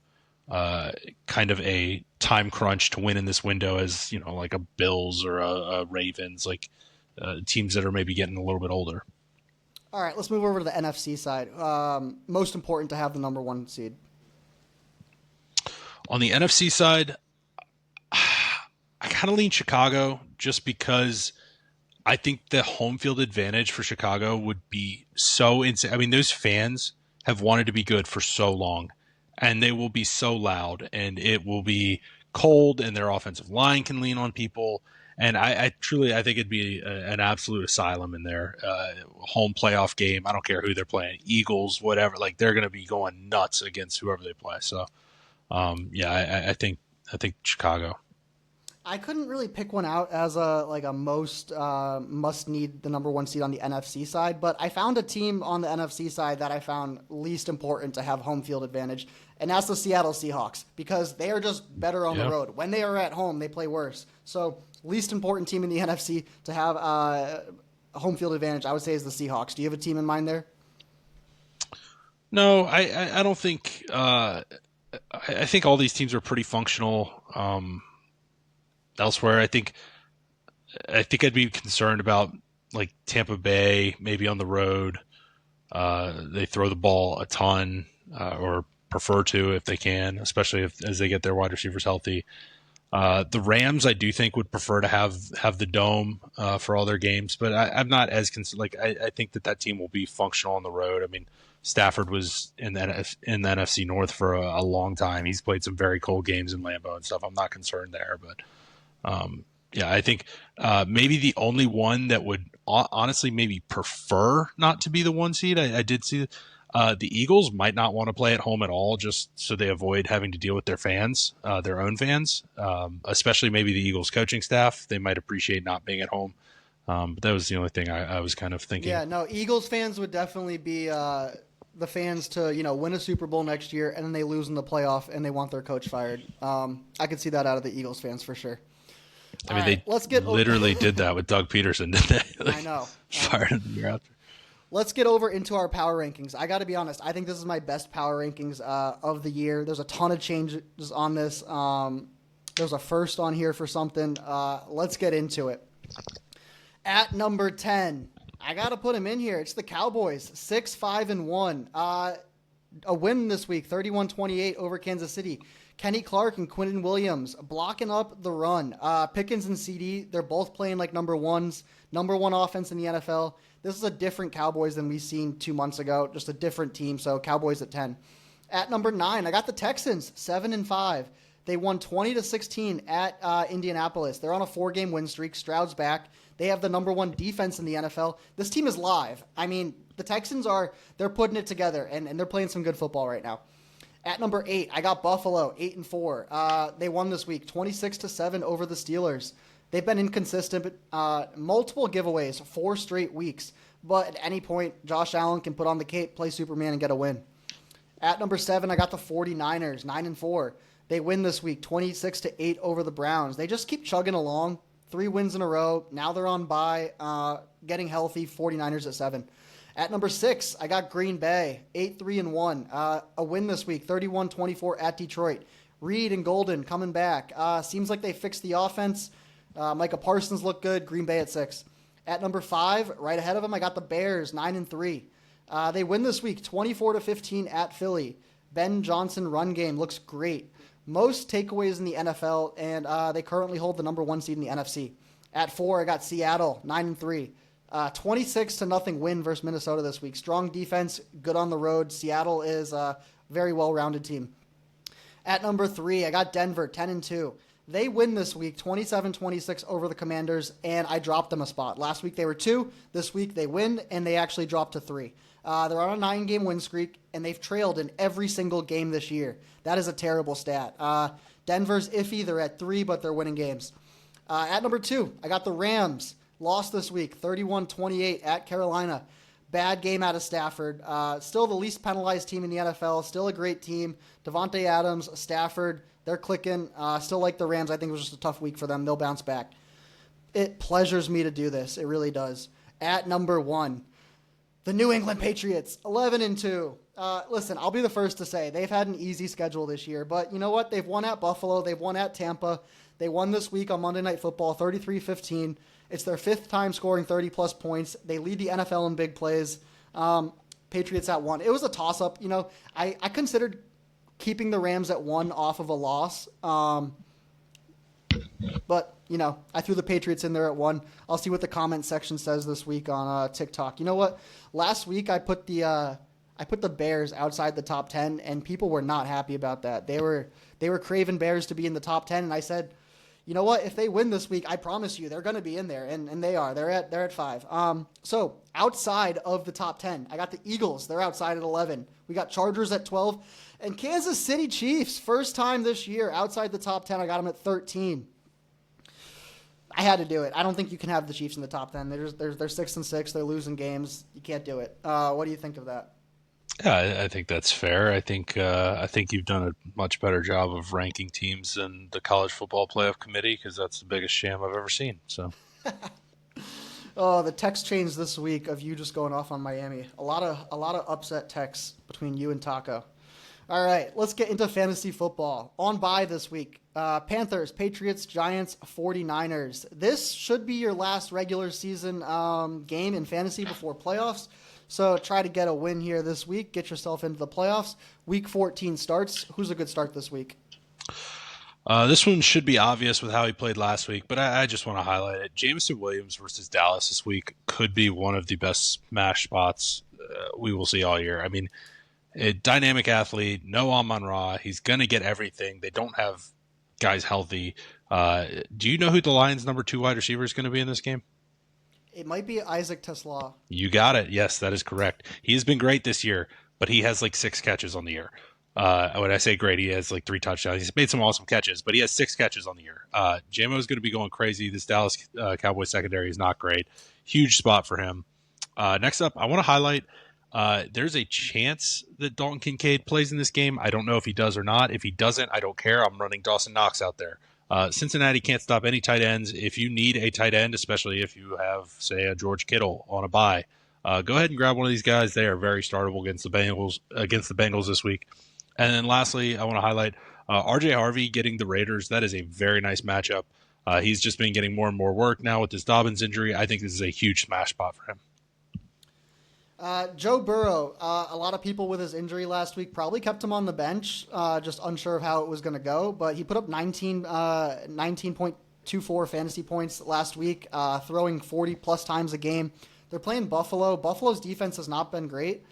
kind of a time crunch to win in this window as like a Bills or a Ravens, like teams that are maybe getting a little bit older. All right, let's move over to the NFC side. Most important to have the number 1 seed. On the NFC side, I kind of lean Chicago, just because I think the home field advantage for Chicago would be so insane. Those fans have wanted to be good for so long, and they will be so loud, and it will be cold, and their offensive line can lean on people. And I truly think it'd be an absolute asylum in their home playoff game. I don't care who they're playing, Eagles, whatever. Like, they're going to be going nuts against whoever they play. So, I think Chicago. I couldn't really pick one out as a most must need the number 1 seed on the NFC side, but I found a team on the NFC side that I found least important to have home field advantage, and that's the Seattle Seahawks, because they are just better on the road. When they are at home, they play worse. So least important team in the NFC to have a home field advantage, I would say, is the Seahawks. Do you have a team in mind there? No, I don't think. I think all these teams are pretty functional. Elsewhere, I think I'd be concerned about, like, Tampa Bay, maybe on the road. They throw the ball a ton, or prefer to if they can, especially as they get their wide receivers healthy. The Rams, I do think, would prefer to have the dome for all their games, but I'm not as concerned. Like, I think that team will be functional on the road. Stafford was in the NFC North for a long time. He's played some very cold games in Lambeau and stuff. I'm not concerned there, but I think maybe the only one that would honestly maybe prefer not to be the 1 seed. I did see the Eagles might not want to play at home at all, just so they avoid having to deal with their fans, their own fans, especially maybe the Eagles coaching staff. They might appreciate not being at home. But that was the only thing I was kind of thinking. Yeah, no, Eagles fans would definitely be the fans to win a Super Bowl next year, and then they lose in the playoff and they want their coach fired. I could see that out of the Eagles fans for sure. They literally did that with Doug Peterson, didn't they? I know. Fired him the year after. Let's get over into our power rankings. I got to be honest. I think this is my best power rankings of the year. There's a ton of changes on this. There's a first on here for something. Let's get into it. At number 10, I got to put him in here. It's the Cowboys, 6-5-1. A win this week, 31-28 over Kansas City. Kenny Clark and Quinnen Williams blocking up the run. Pickens and CD, they're both playing like number 1s. Number 1 offense in the NFL. This is a different Cowboys than we've seen 2 months ago. Just a different team. So Cowboys at 10. At number 9, I got the Texans, 7-5. They won 20-16 at Indianapolis. They're on a 4-game win streak. Stroud's back. They have the number 1 defense in the NFL. This team is live. The Texans they're putting it together, and they're playing some good football right now. At number 8, I got Buffalo, 8-4. They won this week, 26-7 over the Steelers. They've been inconsistent, but multiple giveaways, 4 straight weeks. But at any point, Josh Allen can put on the cape, play Superman, and get a win. At number 7, I got the 49ers, 9-4. They win this week 26-8 over the Browns. They just keep chugging along. 3 wins in a row. Now they're on bye, getting healthy. 49ers at 7. At number 6, I got Green Bay, 8-3-1. A win this week, 31-24 at Detroit. Reed and Golden coming back. Seems like they fixed the offense. Micah Parsons looked good. Green Bay at 6. At number 5, right ahead of them, I got the Bears, 9-3. They win this week, 24-15 at Philly. Ben Johnson run game looks great. Most takeaways in the NFL, and they currently hold the number 1 seed in the NFC. At 4, I got Seattle, 9-3. 26-0 win versus Minnesota this week. Strong defense, good on the road. Seattle is a very well-rounded team. At number 3, I got Denver, 10-2. They win this week, 27-26 over the Commanders, and I dropped them a spot. Last week they were 2. This week they win, and they actually dropped to 3. They're on a 9-game win streak, and they've trailed in every single game this year. That is a terrible stat. Denver's iffy. They're at 3, but they're winning games. At number 2, I got the Rams. Lost this week, 31-28 at Carolina. Bad game out of Stafford. Still the least penalized team in the NFL. Still a great team. Devontae Adams, Stafford, they're clicking. Still like the Rams. I think it was just a tough week for them. They'll bounce back. It pleasures me to do this. It really does. At number 1, the New England Patriots, 11-2. Listen, I'll be the first to say they've had an easy schedule this year, but you know what? They've won at Buffalo. They've won at Tampa. They won this week on Monday Night Football, 33-15. It's their 5th time scoring 30-plus points. They lead the NFL in big plays. Patriots at 1. It was a toss-up. You know, I considered keeping the Rams at 1 off of a loss. But, you know, I threw the Patriots in there at 1. I'll see what the comment section says this week on TikTok. You know what? Last week I put the Bears outside the top 10, and people were not happy about that. They were craving Bears to be in the top 10, and I said, you know what? If they win this week, I promise you they're going to be in there, and they are. They're at 5. So outside of the top 10, I got the Eagles. They're outside at 11. We got Chargers at 12, and Kansas City Chiefs, first time this year outside the top 10. I got them at 13. I had to do it. I don't think you can have the Chiefs in the top 10. They're 6-6. They're losing games. You can't do it. What do you think of that? Yeah, I think that's fair. I think you've done a much better job of ranking teams than the College Football Playoff Committee, because that's the biggest sham I've ever seen. So, oh, the text chains this week of you just going off on Miami. A lot of upset texts between you and Taco. All right, let's get into fantasy football. On bye this week, Panthers, Patriots, Giants, 49ers. This should be your last regular season game in fantasy before playoffs. So try to get a win here this week. Get yourself into the playoffs. Week 14 starts. Who's a good start this week? This one should be obvious with how he played last week, but I just want to highlight it. Jameson Williams versus Dallas this week could be one of the best smash spots we will see all year. I mean, a dynamic athlete, no Amon-Ra. He's going to get everything. They don't have guys healthy. Do you know who the Lions' number 2 wide receiver is going to be in this game? It might be Isaac Tesla. You got it. Yes, that is correct. He has been great this year, but he has like 6 catches on the year. When I say great, he has like 3 touchdowns. He's made some awesome catches, but he has 6 catches on the year. JMO is going to be going crazy. This Dallas Cowboys secondary is not great. Huge spot for him. Next up, I want to highlight there's a chance that Dalton Kincaid plays in this game. I don't know if he does or not. If he doesn't, I don't care. I'm running Dawson Knox out there. Cincinnati can't stop any tight ends. If you need a tight end, especially if you have, say, a George Kittle on a bye, go ahead and grab one of these guys. They are very startable against the Bengals this week. And then lastly, I want to highlight RJ Harvey getting the Raiders. That is a very nice matchup. He's just been getting more and more work now with this Dobbins injury. I think this is a huge smash spot for him. Joe Burrow, a lot of people with his injury last week probably kept him on the bench, just unsure of how it was going to go. But he put up 19.24 fantasy points last week, throwing 40-plus times a game. They're playing Buffalo. Buffalo's defense has not been great.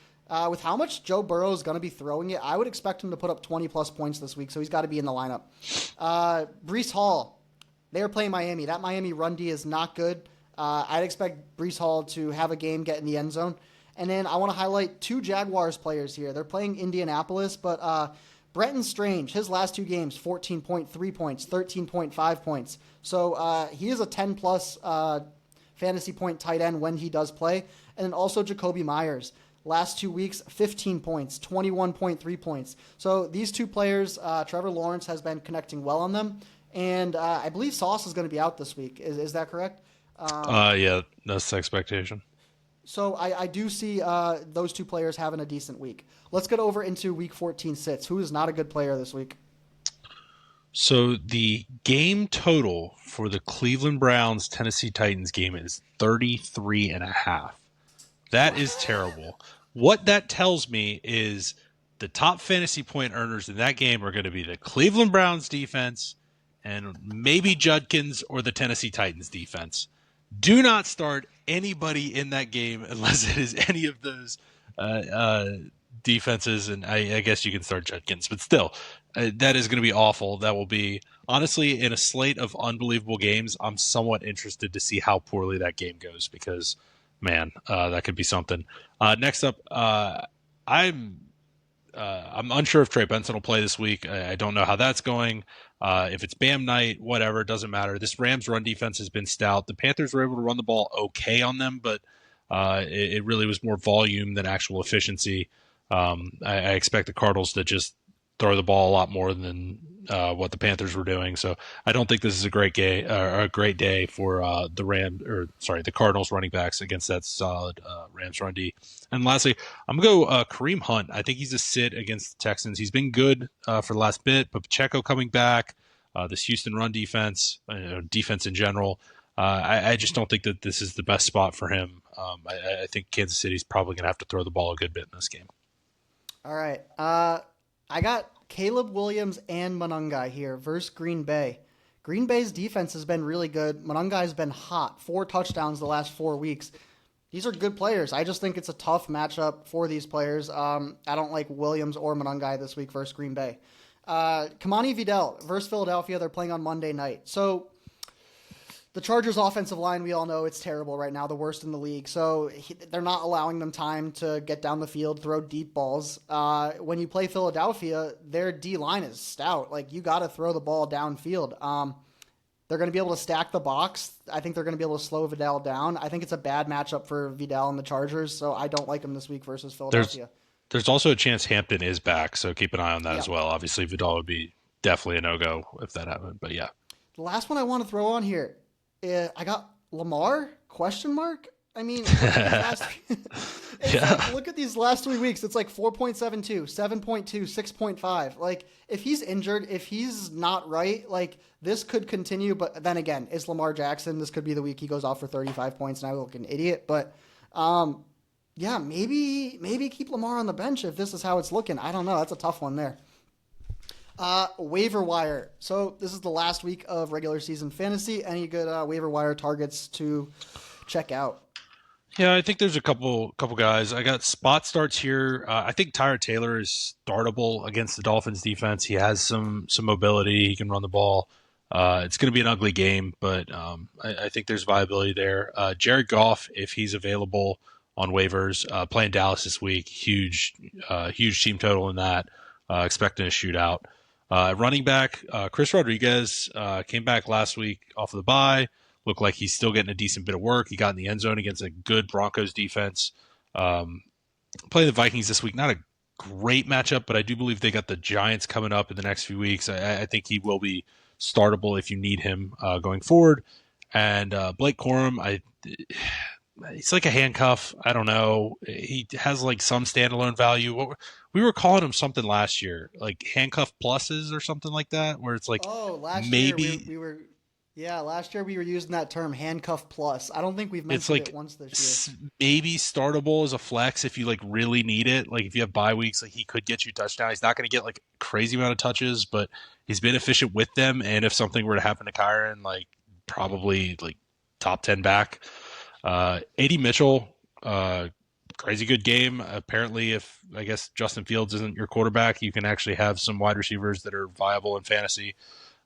With how much Joe Burrow is going to be throwing it, I would expect him to put up 20-plus points this week, so he's got to be in the lineup. Breece Hall, they are playing Miami. That Miami run D is not good. I'd expect Breece Hall to have a game, get in the end zone. And then I want to highlight 2 Jaguars players here. They're playing Indianapolis, but Brenton Strange, his last 2 games, 14.3 points, 13.5 points. So he is a 10-plus fantasy point tight end when he does play. And then also Jacoby Myers. Last 2 weeks, 15 points, 21.3 points. So these two players, Trevor Lawrence has been connecting well on them. And I believe Sauce is going to be out this week. Is that correct? Yeah, that's the expectation. So I do see those two players having a decent week. Let's get over into week 14 sits. Who is not a good player this week? So the game total for the Cleveland Browns Tennessee Titans game is 33.5. That is terrible. What that tells me is the top fantasy point earners in that game are going to be the Cleveland Browns defense and maybe Judkins or the Tennessee Titans defense. Do not start anybody in that game unless it is any of those defenses, and I guess you can start Judkins, but still, that is going to be awful. That will be, honestly, in a slate of unbelievable games, I'm somewhat interested to see how poorly that game goes because, man, that could be something. Next up, I'm unsure if Trey Benson will play this week. I don't know how that's going. If it's Bam night, whatever, it doesn't matter. This Rams run defense has been stout. The Panthers were able to run the ball okay on them, but it really was more volume than actual efficiency. I expect the Cardinals to just throw the ball a lot more than what the Panthers were doing. So I don't think this is a great day for the Cardinals running backs against that solid Rams run D. And lastly, I'm gonna go Kareem Hunt. I think he's a sit against the Texans. He's been good for the last bit, but Pacheco coming back, this Houston run defense, defense in general. I just don't think that this is the best spot for him. I think Kansas City's probably gonna have to throw the ball a good bit in this game. All right. I got Caleb Williams and Monangai here versus Green Bay. Green Bay's defense has been really good. Monangai's been hot. 4 touchdowns the last 4 weeks. These are good players. I just think it's a tough matchup for these players. I don't like Williams or Monangai this week versus Green Bay. Kamani Vidal versus Philadelphia. They're playing on Monday night. So the Chargers' offensive line, we all know it's terrible right now, the worst in the league. So they're not allowing them time to get down the field, throw deep balls. When you play Philadelphia, their D-line is stout. Like, you got to throw the ball downfield. They're going to be able to stack the box. I think they're going to be able to slow Vidal down. I think it's a bad matchup for Vidal and the Chargers, so I don't like him this week versus Philadelphia. There's also a chance Hampton is back, so keep an eye on that as well. Obviously, Vidal would be definitely a no-go if that happened, but yeah. The last one I want to throw on here, I got Lamar, question mark? I mean, look at these last 3 weeks. It's like 4.72, 7.2, 6.5. Like, if he's injured, if he's not right, like, this could continue. But then again, it's Lamar Jackson. This could be the week he goes off for 35 points and I look an idiot. But, yeah, maybe keep Lamar on the bench if this is how it's looking. I don't know. That's a tough one there. Waiver wire. So this is the last week of regular season fantasy. Any good waiver wire targets to check out? Yeah, I think there's a couple guys. I got spot starts here. I think Tyrod Taylor is startable against the Dolphins defense. He has some mobility. He can run the ball. It's going to be an ugly game, but I think there's viability there. Jared Goff, if he's available on waivers, playing Dallas this week, huge team total in that. Expecting a shootout. Running back, Chris Rodriguez came back last week off of the bye. Looked like he's still getting a decent bit of work. He got in the end zone against a good Broncos defense. Playing the Vikings this week, not a great matchup, but I do believe they got the Giants coming up in the next few weeks. I think he will be startable if you need him going forward. And Blake Corum, it's like a handcuff. I don't know. He has like some standalone value. We were calling him something last year, like handcuff pluses or something like that, where it's like last year we were using that term handcuff plus. I don't think we've mentioned it once this year. Maybe startable as a flex if you like really need it. Like if you have bye weeks, like he could get you a touchdown. He's not going to get like a crazy amount of touches, but he's been efficient with them. And if something were to happen to Kyron, like probably like top 10 back. A.D. Mitchell, crazy good game. Apparently, if I guess Justin Fields isn't your quarterback, you can actually have some wide receivers that are viable in fantasy.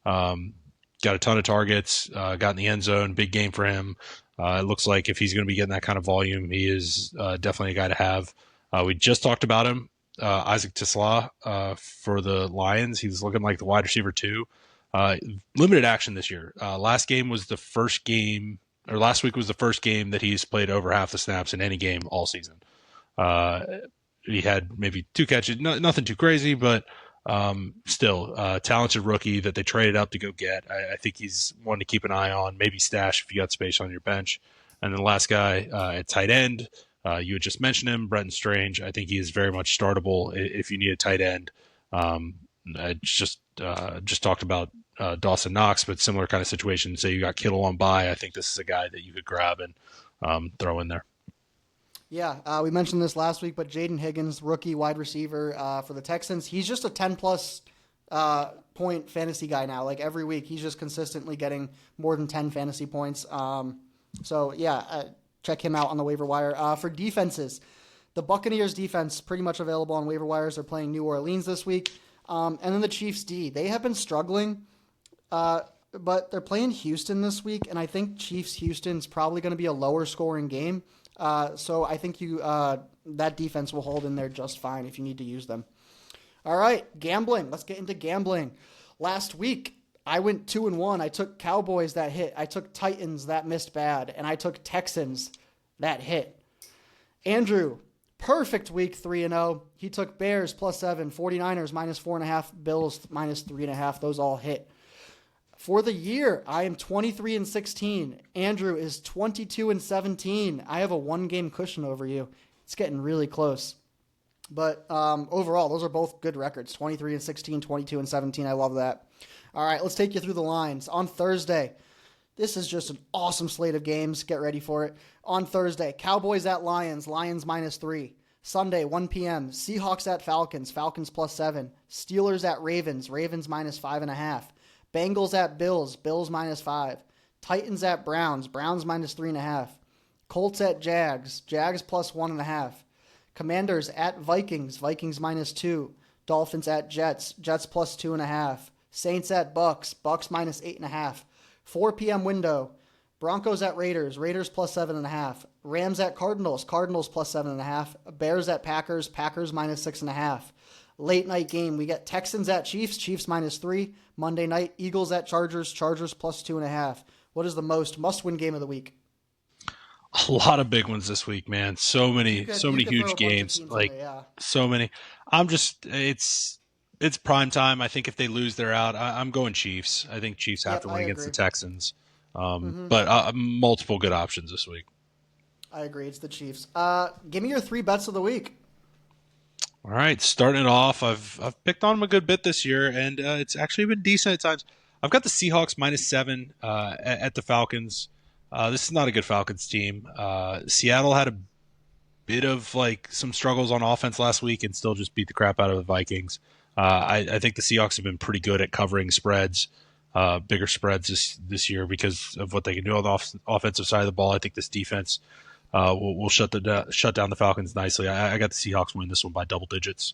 Got a ton of targets, got in the end zone, big game for him. It looks like if he's going to be getting that kind of volume, he is definitely a guy to have. We just talked about him, Isaac Tisla for the Lions. He was looking like the wide receiver too. Limited action this year. Last week was the first game that he's played over half the snaps in any game all season. He had maybe 2 catches, nothing too crazy, but still, talented rookie that they traded up to go get. I think he's one to keep an eye on, maybe stash if you got space on your bench. And then the last guy at tight end, you had just mentioned him, Brenton Strange. I think he is very much startable if you need a tight end. I just talked about Dawson Knox, but similar kind of situation. Say you got Kittle on bye, I think this is a guy that you could grab and throw in there. Yeah, we mentioned this last week, but Jaden Higgins, rookie wide receiver for the Texans, he's just a 10-plus point fantasy guy now. Like every week, he's just consistently getting more than 10 fantasy points. Check him out on the waiver wire. For defenses, the Buccaneers defense pretty much available on waiver wires. They're playing New Orleans this week. And then the Chiefs D, they have been struggling, but they're playing Houston this week, and I think Chiefs-Houston's probably going to be a lower scoring game. So I think that defense will hold in there just fine if you need to use them. All right, gambling. Let's get into gambling. Last week, I went 2-1. I took Cowboys that hit. I took Titans that missed bad. And I took Texans that hit. Andrew, perfect week 3-0. He took Bears +7, 49ers -4.5, Bills -3.5. Those all hit. For the year, I am 23-16. Andrew is 22-17. I have a 1-game cushion over you. It's getting really close. But overall, those are both good records. 23-16, 22-17. I love that. All right, let's take you through the lines. On Thursday, this is just an awesome slate of games. Get ready for it. On Thursday, Cowboys at Lions, Lions -3. Sunday, 1 p.m., Seahawks at Falcons, Falcons +7. Steelers at Ravens, Ravens -5.5. Bengals at Bills, Bills -5. Titans at Browns, Browns -3.5. Colts at Jags, Jags +1.5. Commanders at Vikings, Vikings -2. Dolphins at Jets, Jets +2.5. Saints at Bucks, Bucks -8.5. 4 p.m. window, Broncos at Raiders, Raiders +7.5. Rams at Cardinals, Cardinals +7.5. Bears at Packers, Packers -6.5. Late night game, we get Texans at Chiefs, Chiefs -3. Monday night, Eagles at Chargers, Chargers +2.5. What is the must-win game of the week? A lot of big ones this week, man. So many huge games. So many. It's prime time. I think if they lose, they're out. I'm going Chiefs. I think Chiefs have to win against the Texans. But multiple good options this week. I agree. It's the Chiefs. Give me your 3 bets of the week. All right, starting it off, I've picked on them a good bit this year, and it's actually been decent at times. I've got the Seahawks -7 at the Falcons. This is not a good Falcons team. Seattle had a bit of some struggles on offense last week and still just beat the crap out of the Vikings. I think the Seahawks have been pretty good at covering spreads, bigger spreads this year because of what they can do on the offensive side of the ball. I think this defense will shut down the Falcons nicely. I got the Seahawks win this one by double digits.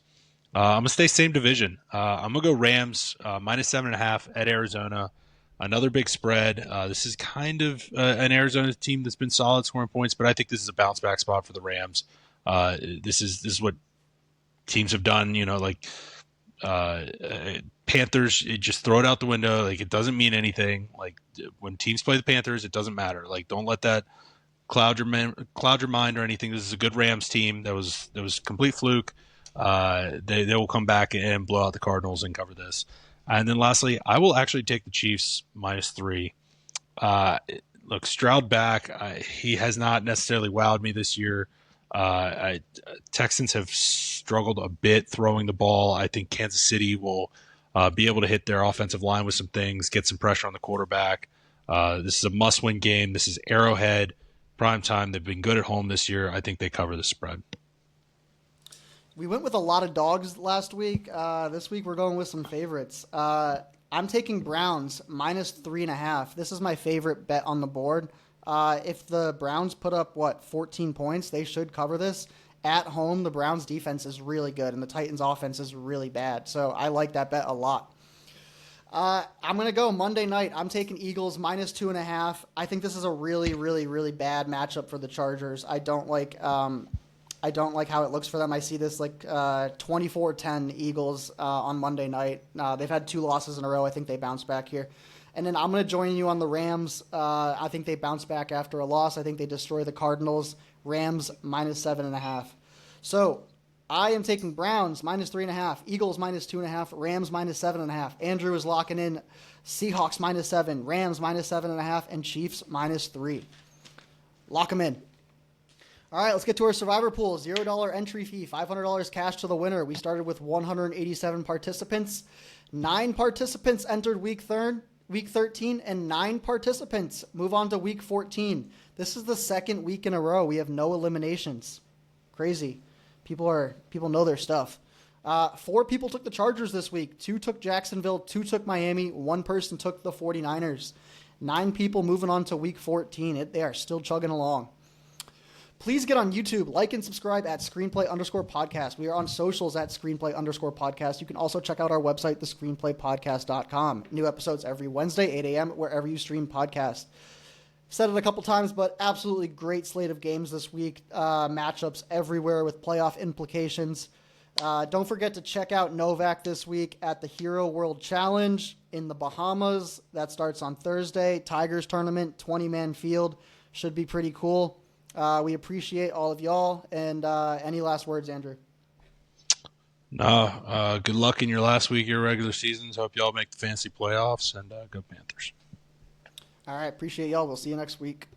I'm gonna stay same division. I'm gonna go Rams -7.5 at Arizona. Another big spread. This is kind of an Arizona team that's been solid scoring points, but I think this is a bounce back spot for the Rams. This is what teams have done. Panthers, just throw it out the window. It doesn't mean anything. When teams play the Panthers, it doesn't matter. Don't let that cloud your mind or anything. This is a good Rams team. That was complete fluke. They will come back and blow out the Cardinals and cover this. And then lastly, I will actually take the Chiefs -3. Look, Stroud back. He has not necessarily wowed me this year. Texans have struggled a bit throwing the ball. I think Kansas City will be able to hit their offensive line with some things, get some pressure on the quarterback. This is a must-win game. This is Arrowhead, prime time. They've been good at home this year. I think they cover the spread. We went with a lot of dogs last week. This week we're going with some favorites. I'm taking Browns -3.5. This is my favorite bet on the board. If the Browns put up, 14 points, they should cover this. At home, the Browns defense is really good, and the Titans offense is really bad. So I like that bet a lot. I'm going to go Monday night. I'm taking Eagles -2.5. I think this is a really, really, really bad matchup for the Chargers. I don't like how it looks for them. I see this 24-10 Eagles on Monday night. They've had 2 losses in a row. I think they bounce back here. And then I'm going to join you on the Rams. I think they bounce back after a loss. I think they destroy the Cardinals. Rams -7.5. So I am taking Browns -3.5, Eagles -2.5, Rams -7.5. Andrew is locking in Seahawks -7, Rams -7.5, and Chiefs -3. Lock them in. All right, let's get to our survivor pool. $0 entry fee, $500 cash to the winner. We started with 187 participants. 9 participants entered week 13, and 9 participants move on to week 14. This is the second week in a row we have no eliminations. Crazy. People know their stuff. 4 people took the Chargers this week. 2 took Jacksonville. 2 took Miami. 1 person took the 49ers. 9 people moving on to week 14. They are still chugging along. Please get on YouTube, like and subscribe at screenplay_podcast. We are on socials at screenplay_podcast. You can also check out our website, thescreenplaypodcast.com. New episodes every Wednesday, 8 a.m., wherever you stream podcasts. Said it a couple times, but absolutely great slate of games this week. Matchups everywhere with playoff implications. Don't forget to check out Novak this week at the Hero World Challenge in the Bahamas. That starts on Thursday. Tigers tournament, 20-man field. Should be pretty cool. We appreciate all of y'all. And any last words, Andrew? No. Good luck in your last week of your regular seasons. Hope y'all make the fantasy playoffs, and go Panthers. All right. Appreciate y'all. We'll see you next week.